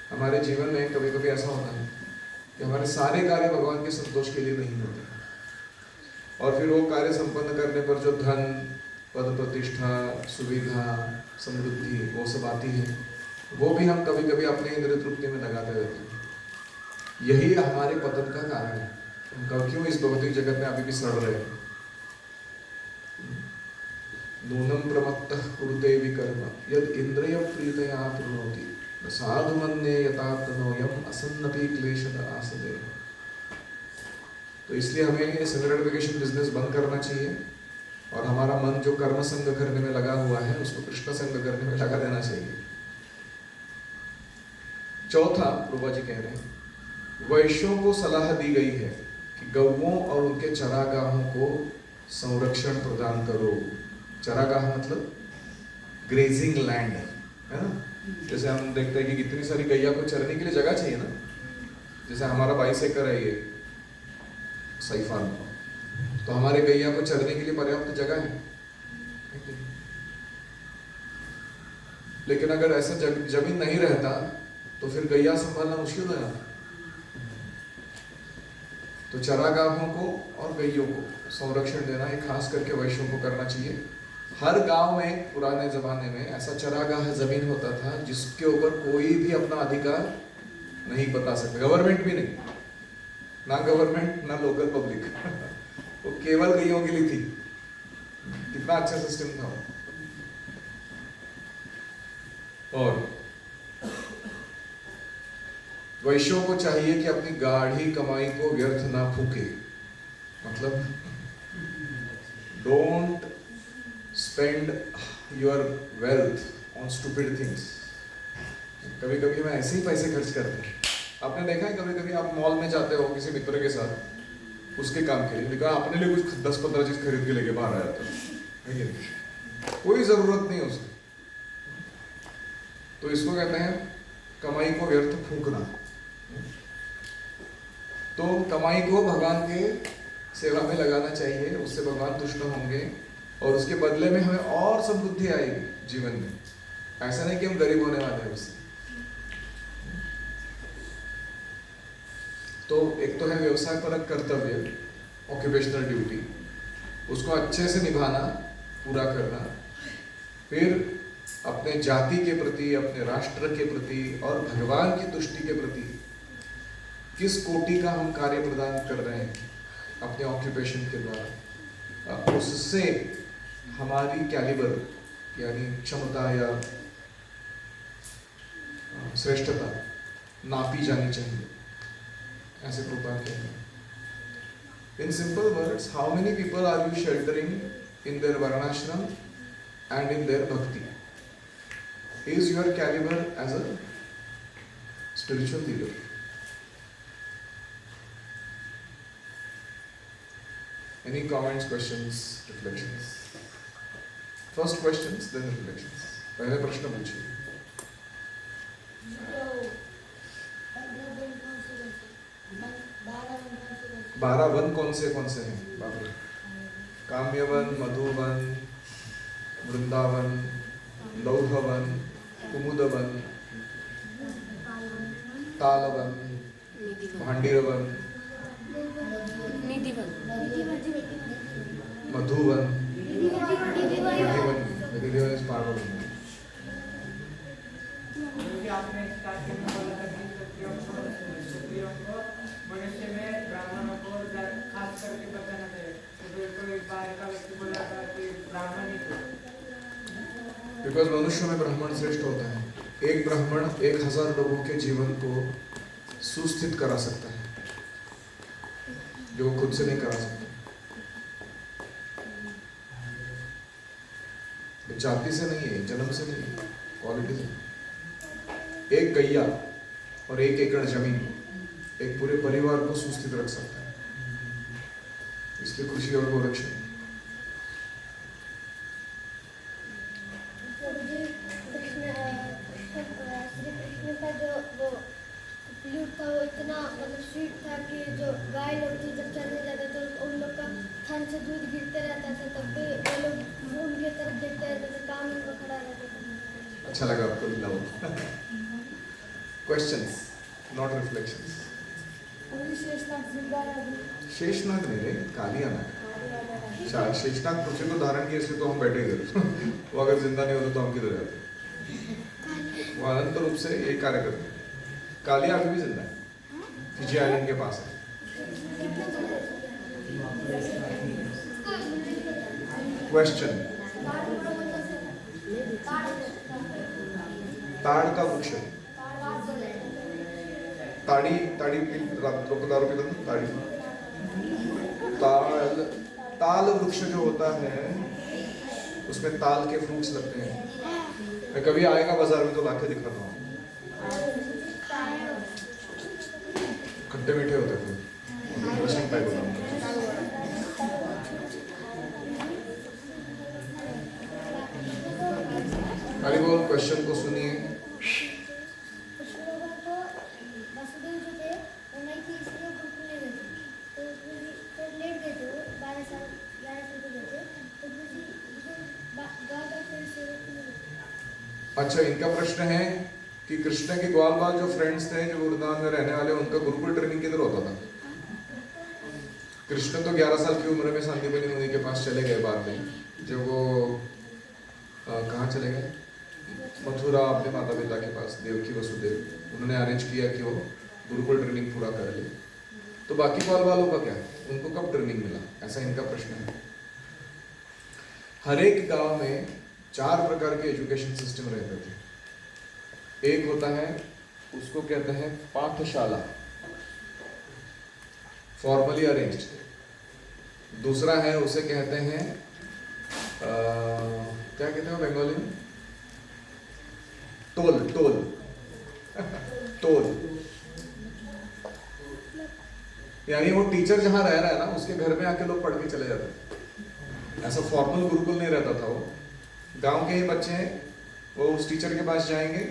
हमारे जीवन में कभी कभी ऐसा होता है कि हमारे सारे कार्य भगवान के संतोष के लिए नहीं होते और फिर वो कार्य संपन्न करने पर जो धन, पद, प्रतिष्ठा, सुविधा, समृद्धि वो सब आती है वो भी हम कभी कभी अपने इंद्रिय तृप्ति में लगाते रहते हैं। यही हमारे पतन का कारण है। हम क्यों इस भौतिक जगत में अभी भी सड़ रहे हैं। नूनम प्रमत्तः कुरुते विकर्म यद इंद्रिय प्रीतया प्रणोति साधु मन्ये यतात्मनोयम असन्नपि क्लेशद आसदे। तो इसलिए हमें ये सेग्रीगेशन बिजनेस बंद करना चाहिए और हमारा मन जो कर्म संग करने में लगा हुआ है उसको कृष्ण संग करने में लगा देना चाहिए। चौथा, प्रभा जी कह रहे हैं वैश्यों को सलाह दी गई है कि गौओं और उनके चरागाहों को संरक्षण प्रदान करो। चरागाह मतलब ग्रेजिंग लैंड है ना। जैसे हम देखते हैं कि कितनी सारी गैया को चरने के लिए जगह चाहिए ना। जैसे हमारा 22 एकड़ है ये सही फार्म, तो हमारे गैया को चरने के लिए पर्याप्त जगह है। लेकिन अगर ऐसा जमीन नहीं रहता तो फिर गैया संभालना मुश्किल हो जाता। तो चरागाहों को और गैयों को संरक्षण देना ये खास करके वैश्यों को करना चाहिए। हर गांव में पुराने जमाने में ऐसा चरागाह जमीन होता था जिसके ऊपर कोई भी अपना अधिकार नहीं बता सकता, गवर्नमेंट भी नहीं, ना गवर्नमेंट ना लोकल पब्लिक वो केवल गैयों के लिए थी। कितना अच्छा सिस्टम था। और वैश्यों को चाहिए कि अपनी गाढ़ी कमाई को व्यर्थ ना फूके। मतलब don't spend your wealth on stupid things. कभी कभी मैं ऐसे ही पैसे खर्च करते हैं। आपने देखा है कभी कभी आप मॉल में जाते हो किसी मित्र के साथ उसके काम के लिए, लेकिन अपने लिए कुछ 10-15 चीज खरीद के लेके बाहर आ जाते हो, कोई जरूरत नहीं उसकी। तो इसको कहते हैं कमाई को व्यर्थ फूकना। तो कमाई को भगवान के सेवा में लगाना चाहिए, उससे भगवान तुष्ट होंगे और उसके बदले में हमें और समृद्धि आएगी जीवन में। ऐसा नहीं कि हम गरीब होने वाले हैं उससे। तो एक तो है व्यवसाय परक कर्तव्य, ऑक्यूपेशनल ड्यूटी, उसको अच्छे से निभाना, पूरा करना। फिर अपने जाति के प्रति, अपने राष्ट्र के प्रति और भगवान की तुष्टि के प्रति किस कोटि का हम कार्य प्रदान कर रहे हैं अपने ऑक्यूपेशन के द्वारा, उससे हमारी कैलिबर यानी क्षमता या श्रेष्ठता नापी जानी चाहिए, ऐसे प्रभुपाद कहते हैं। In simple words, how many people are you sheltering in their varnashram and in their bhakti? Is your caliber as a spiritual leader? Any comments, questions, reflections? First questions, then reflections. पहले प्रश्न पूछिए। 12 one कौन से हैं? बाबू, काम्यवन, मधुवन, वृंदावन, लौहवन, कुमुदवन, तालवन, भांडीरवन, मधुवन, निधिवन इस part of आपने starting में बोला था कि क्षत्रियों को मनुष्य में ब्राह्मणों को खास करके बताना चाहिए। तो कोई बाहर का व्यक्ति बोला था कि ब्राह्मण ही तो, बिकॉज मनुष्य में ब्राह्मण श्रेष्ठ होता है। एक ब्राह्मण 1000 लोगों के जीवन को सुस्थित करा सकता है जो खुद से नहीं करा सकता। जाति से नहीं है, जन्म से नहीं है, क्वालिटी से। एक गैया और 1 एकड़ जमीन एक पूरे परिवार को सुस्थित रख सकता है, इसलिए खुशी और गोरक्षा। श्री कृष्ण का जो वो फ्लूट था वो इतना मतलब स्वीट था कि जो गाय लोग थे जब चलने जाते तो उन लोग का थन से दूध गिरते रहता था, तब भी वो लोग उनके तरफ देखते रहते थे, काम उनका खड़ा रहता था। अच्छा लगा आपको love. Questions not reflections. Sheshnag नहीं रे, कालिया नाग। शेषनाग पृथ्वी को धारण किया इसलिए तो हम बैठे इधर। वो अगर जिंदा नहीं होता तो हम किधर जाते? वो अनंत रूप से यही कार्य करते हैं। कालिया अभी भी जिंदा है, फिजी आइलैंड के पास है। क्वेश्चन, ताड़ का वृक्ष, ताड़ी ताड़ी लोग दारू पीते हैं, ताड़ी ताल ताल वृक्ष जो होता है उसमें ताल के फ्रूट्स लगते हैं। मैं कभी आएगा बाजार में तो लाके दिखाता हूँ, खट्टे मीठे होते थे, इंटरेस्टिंग टाइप होता है। अरे वो क्वेश्चन को सुनिए। कुछ लोगों को वसुदेव जो थे वो नहीं थी इसलिए गुरुकुल ले गए थे, तो फिर लेट गए थे वो 11 साल के गए थे, तो अच्छा, इनका प्रश्न है कि कृष्ण के ग्वाल बाल जो फ्रेंड्स थे जो वृंदावन में रहने वाले, उनका गुरुकुल ट्रेनिंग किधर होता था? कृष्ण तो 11 साल की उम्र में सांदीपनि मुनि के पास चले गए बाद में, जब वो कहाँ चले गए? मथुरा, अपने माता पिता के पास, देवकी वसुदेव, उन्होंने अरेंज किया कि वो गुरुकुल ट्रेनिंग पूरा कर ले। तो बाकी ग्वाल बालों का क्या, उनको कब ट्रेनिंग मिला, ऐसा इनका प्रश्न है। हर एक गांव में 4 प्रकार के एजुकेशन सिस्टम रहते थे। एक होता है, उसको कहते हैं पाठशाला, फॉर्मली अरेंज्ड। दूसरा है, उसे कहते हैं क्या कहते हैं बंगाली में, टोल टोल टोल, यानी वो टीचर जहां रह रहा है ना, उसके घर में आके लोग पढ़ के चले जाते हैं। ऐसा फॉर्मल गुरुकुल नहीं रहता था। वो गांव के ही बच्चे हैं, वो उस टीचर के पास जाएंगे,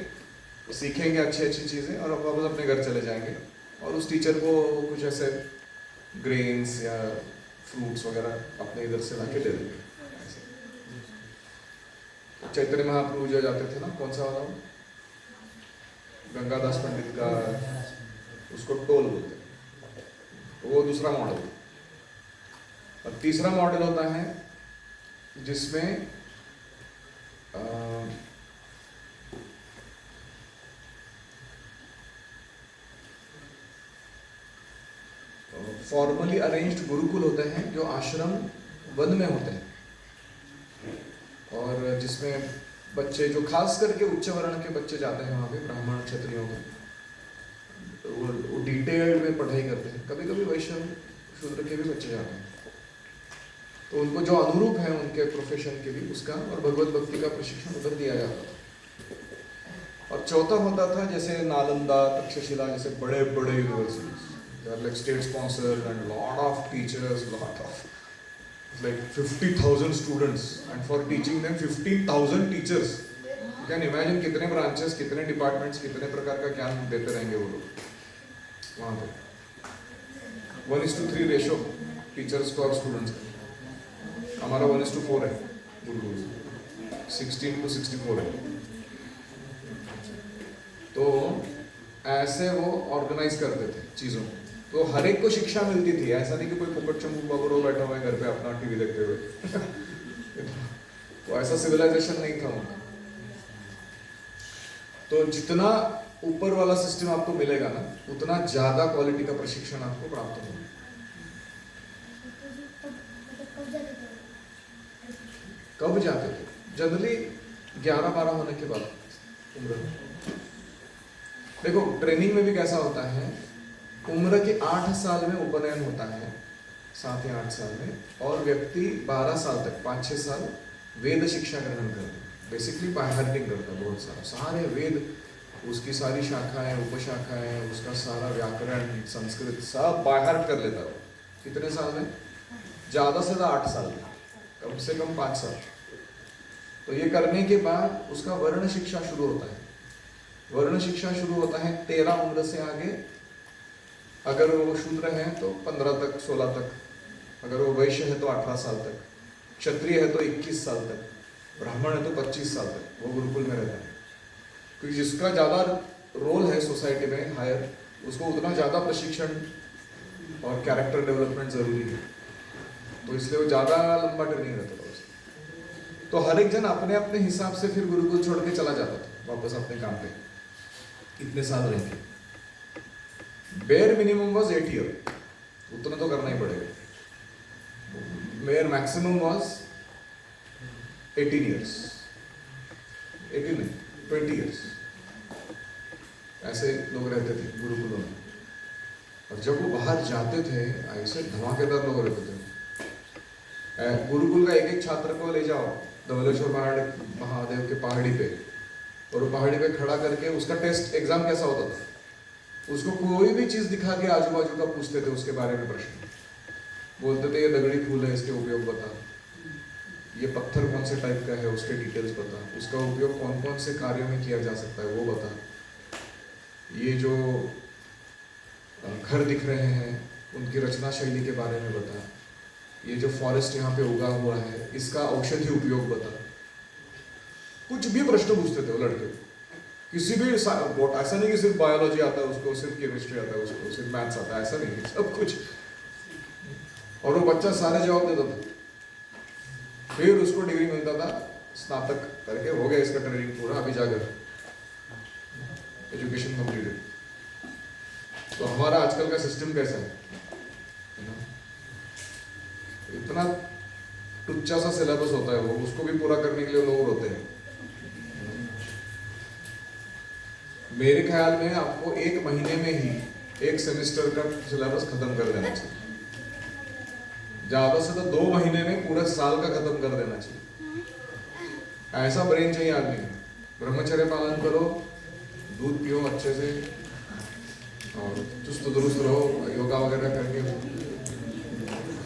सीखेंगे अच्छी अच्छी चीजें और वापस अपने घर चले जाएंगे, और उस टीचर को कुछ ऐसे ग्रेन्स या फ्रूट्स वगैरह अपने इधर से लाके दे देंगे। चैतन्य महाप्रभु जो जाते थे ना, कौन सा वाला, गंगादास पंडित का, उसको टोल बोलते हैं। तो वो दूसरा मॉडल। और तीसरा मॉडल होता है जिसमें फॉर्मली अरेंज्ड गुरुकुल होते हैं जो आश्रम वन में होते हैं, और जिसमें बच्चे जो खास करके उच्च वर्ण के बच्चे जाते हैं वहाँ पे, ब्राह्मण क्षत्रियों के, वो डिटेल्ड में पढ़ाई करते हैं। कभी कभी वैश्य शूद्र के भी बच्चे जाते हैं, तो उनको जो अनुरूप है उनके प्रोफेशन के भी उसका और भगवत भक्ति का प्रशिक्षण उधर दिया जाता था। और चौथा होता था जैसे नालंदा, तक्षशिला जैसे बड़े बड़े universities, like state sponsored and lot of teachers, lot of like 50,000 students, and for teaching them 15,000 teachers. You can imagine कितने ब्रांचेस, कितने डिपार्टमेंट्स, कितने प्रकार का ज्ञान देते रहेंगे वो लोग वहाँ पे। 1:3 रेशो टीचर्स को और स्टूडेंट्स का। हमारा 1:4 है गुरुकुल, 16:64 है। तो ऐसे वो ऑर्गेनाइज करते थे चीज़ों को, तो हर एक को शिक्षा मिलती थी। ऐसा नहीं कि कोई फुकट चंबू बाबू बैठा हुआ है घर पे अपना टीवी देखते हुए तो ऐसा सिविलाइजेशन नहीं था उनका। तो जितना ऊपर वाला सिस्टम आपको मिलेगा ना, उतना ज्यादा क्वालिटी का प्रशिक्षण आपको प्राप्त होगा। कब जाते थे? जनरली 11-12 होने के बाद उम्र में। देखो ट्रेनिंग में भी कैसा होता है, उम्र के 8 साल में उपनयन होता है, 7 या 8 साल में, और व्यक्ति 12 साल तक 5-6 साल वेद शिक्षा ग्रहण करता है। बेसिकली बाय हार्टिंग करता है बहुत सारे वेद, उसकी सारी शाखाएं, उपशाखाएं, उसका सारा व्याकरण, संस्कृत सब बाय हार्ट कर लेता है। कितने साल में? ज़्यादा से ज़्यादा 8 साल में, कम से कम 5 साल। तो ये करने के बाद उसका वर्ण शिक्षा शुरू होता है। वर्ण शिक्षा शुरू होता है 13 उम्र से आगे। अगर वो शूद्र है तो 15 तक, 16 तक, अगर वो वैश्य है तो 18 साल तक, क्षत्रिय है तो 21 साल तक, ब्राह्मण है तो 25 साल तक वो गुरुकुल में रहता है। क्योंकि जिसका ज़्यादा रोल है सोसाइटी में हायर, उसको उतना ज़्यादा प्रशिक्षण और कैरेक्टर डेवलपमेंट ज़रूरी है, तो इसलिए वो ज़्यादा लंबा ट्रेनिंग रहता था उसका। तो हर एक जन अपने अपने हिसाब से फिर गुरुकुल छोड़ के चला जाता था। वापस अपने काम पे, इतने साल रहेंगे। बेयर मिनिमम वॉज 8 ईयर, उतना तो करना ही पड़ेगा। बेयर मैक्सिमम वॉज 18 ईयर्स, 18 नहीं 20 ईयर्स, ऐसे लोग रहते थे गुरुकुलों में। और जब वो बाहर जाते थे ऐसे धमाकेदार लोग रहते थे। गुरुकुल का एक छात्र को ले जाओ धवलेश्वर महादेव के पहाड़ी पे, और वो पहाड़ी पे खड़ा करके उसका टेस्ट एग्जाम कैसा होता था, उसको कोई भी चीज दिखा के आजू बाजू का पूछते थे उसके बारे में प्रश्न, बोलते थे ये दगड़ी फूल है इसके उपयोग बता, ये पत्थर कौन से टाइप का है उसके डिटेल्स बता, उसका उपयोग कौन कौन से कार्यों में किया जा सकता है वो बता, ये जो घर दिख रहे हैं उनकी रचना शैली के बारे में बता, ये जो फॉरेस्ट यहाँ पे उगा हुआ है इसका औषधि उपयोग बता। कुछ भी प्रश्न पूछते थे वो लड़के, किसी भी ऐसा नहीं कि सिर्फ बायोलॉजी आता है उसको, सिर्फ केमिस्ट्री आता है उसको, सिर्फ मैथ्स आता है, ऐसा नहीं, सब कुछ। और वो बच्चा सारे जवाब देता था, फिर उसको डिग्री मिलता था, स्नातक करके हो गया इसका ट्रेनिंग पूरा, अभी जाकर एजुकेशन कंप्लीटेड। तो हमारा आजकल का सिस्टम कैसा है, इतना टुच्चा सा सिलेबस होता है वो, उसको भी पूरा करने के लिए लोग रोते हैं। मेरे ख्याल में आपको 1 महीने में ही 1 सेमेस्टर का सिलेबस खत्म कर देना चाहिए, ज्यादा से तो 2 महीने में पूरा साल का खत्म कर देना चाहिए। ऐसा ब्रेन चाहिए आदमी को। ब्रह्मचर्य पालन करो, दूध पियो अच्छे से, और चुस्त दुरुस्त रहो, योगा वगैरह करके,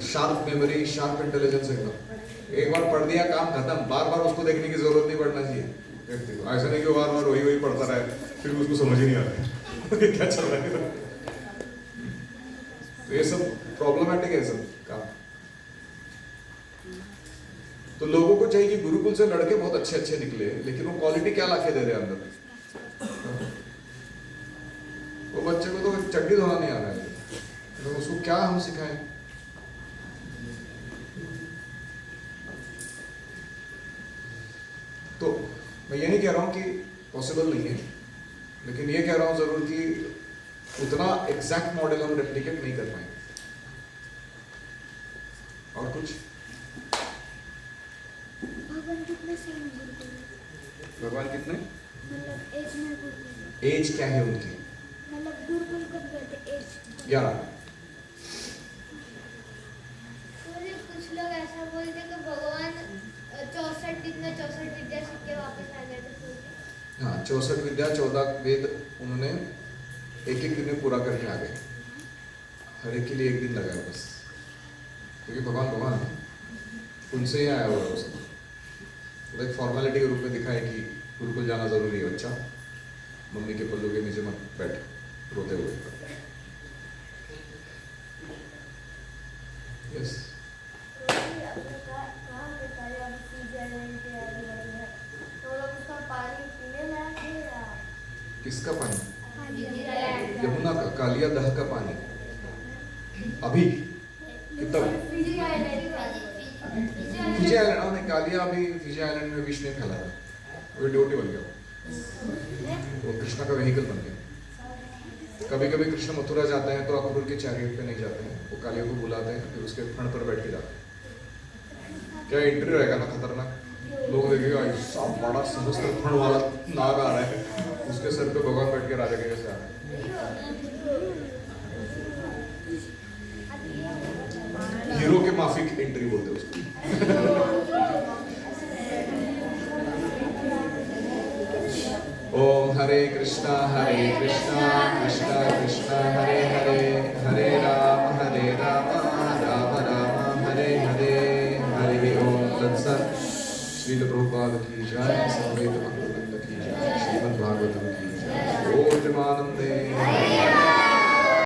शार्प मेमोरी, शार्प इंटेलिजेंस एकदम। एक बार पढ़ दिया काम खत्म, बार बार उसको देखने की जरूरत नहीं पड़ना चाहिए व्यक्ति को। ऐसा नहीं कि बार बार वही पढ़ता रहे, फिर उसको समझ ही नहीं आता क्या चल रहा है। तो ये सब प्रॉब्लमेटिक है सब काम। तो लोगों को चाहिए कि गुरुकुल से लड़के बहुत अच्छे अच्छे निकले, लेकिन वो क्वालिटी क्या लाके दे रहे हैं अंदर। वो बच्चे को तो चड्डी धोना नहीं आ रहा है, तो उसको क्या हम सिखाएं। तो मैं ये नहीं कह रहा हूं कि पॉसिबल नहीं है, लेकिन ये कह रहा हूं जरूर कि उतना एग्जैक्ट मॉडल हम रेप्लिकेट नहीं कर पाएंगे। और कुछ भगवान कितने साल में गुरुकुल? भगवान कितने मतलब एज में गुरुकुल? एज क्या है उनकी? मतलब गुरुकुल कब गए थे? एज 11। कुछ लोग ऐसा बोलते कि भगवान 64 दिन में 64 विद्या सीख के वापस आ गए थे। हाँ, 64 विद्या 14 वेद उन्होंने एक दिन में पूरा करके आ गए। हर एक के लिए 1 दिन लगा है बस, क्योंकि भगवान है, उनसे ही आया हुआ है उसको। तो एक फॉर्मेलिटी के रूप में दिखाया कि गुरुकुल जाना जरूरी है बच्चा, मम्मी के पल्लू के नीचे मत बैठ रोते हुए। यस, किसका पानी? यमुना का, कालिया दह का पानी। अभी कितना? फिजी आइलैंड, नहीं कालिया अभी फिजी आइलैंड में विष नहीं फैला था, वो ड्यूटी बन गया, वो कृष्णा का व्हीकल बन गया। कभी कभी कृष्ण मथुरा जाते हैं तो अक्रूर के चैरियट पे नहीं जाते हैं, वो कालिया को बुलाते हैं, फिर उसके फण पर बैठ के जाते हैं। क्या एंट्री रहेगा ना खतरनाक, लोग देखेगा ऐसा बड़ा सहस्त्र फण वाला नाग आ रहा है, उसके सर पे भगवान बैठ के राजा के जैसे आ रहे हैं। हीरो के माफिक एंट्री बोलते हैं उसको। ओम हरे कृष्णा कृष्णा कृष्णा हरे हरे, हरे राम राम राम हरे हरे, हरि ओम तत्सत्। श्रील प्रभुपाद की जय, समवेत भक्तवृंद की जय, श्रीमद् भागवतम की जय। ओम प्रेमानंदे।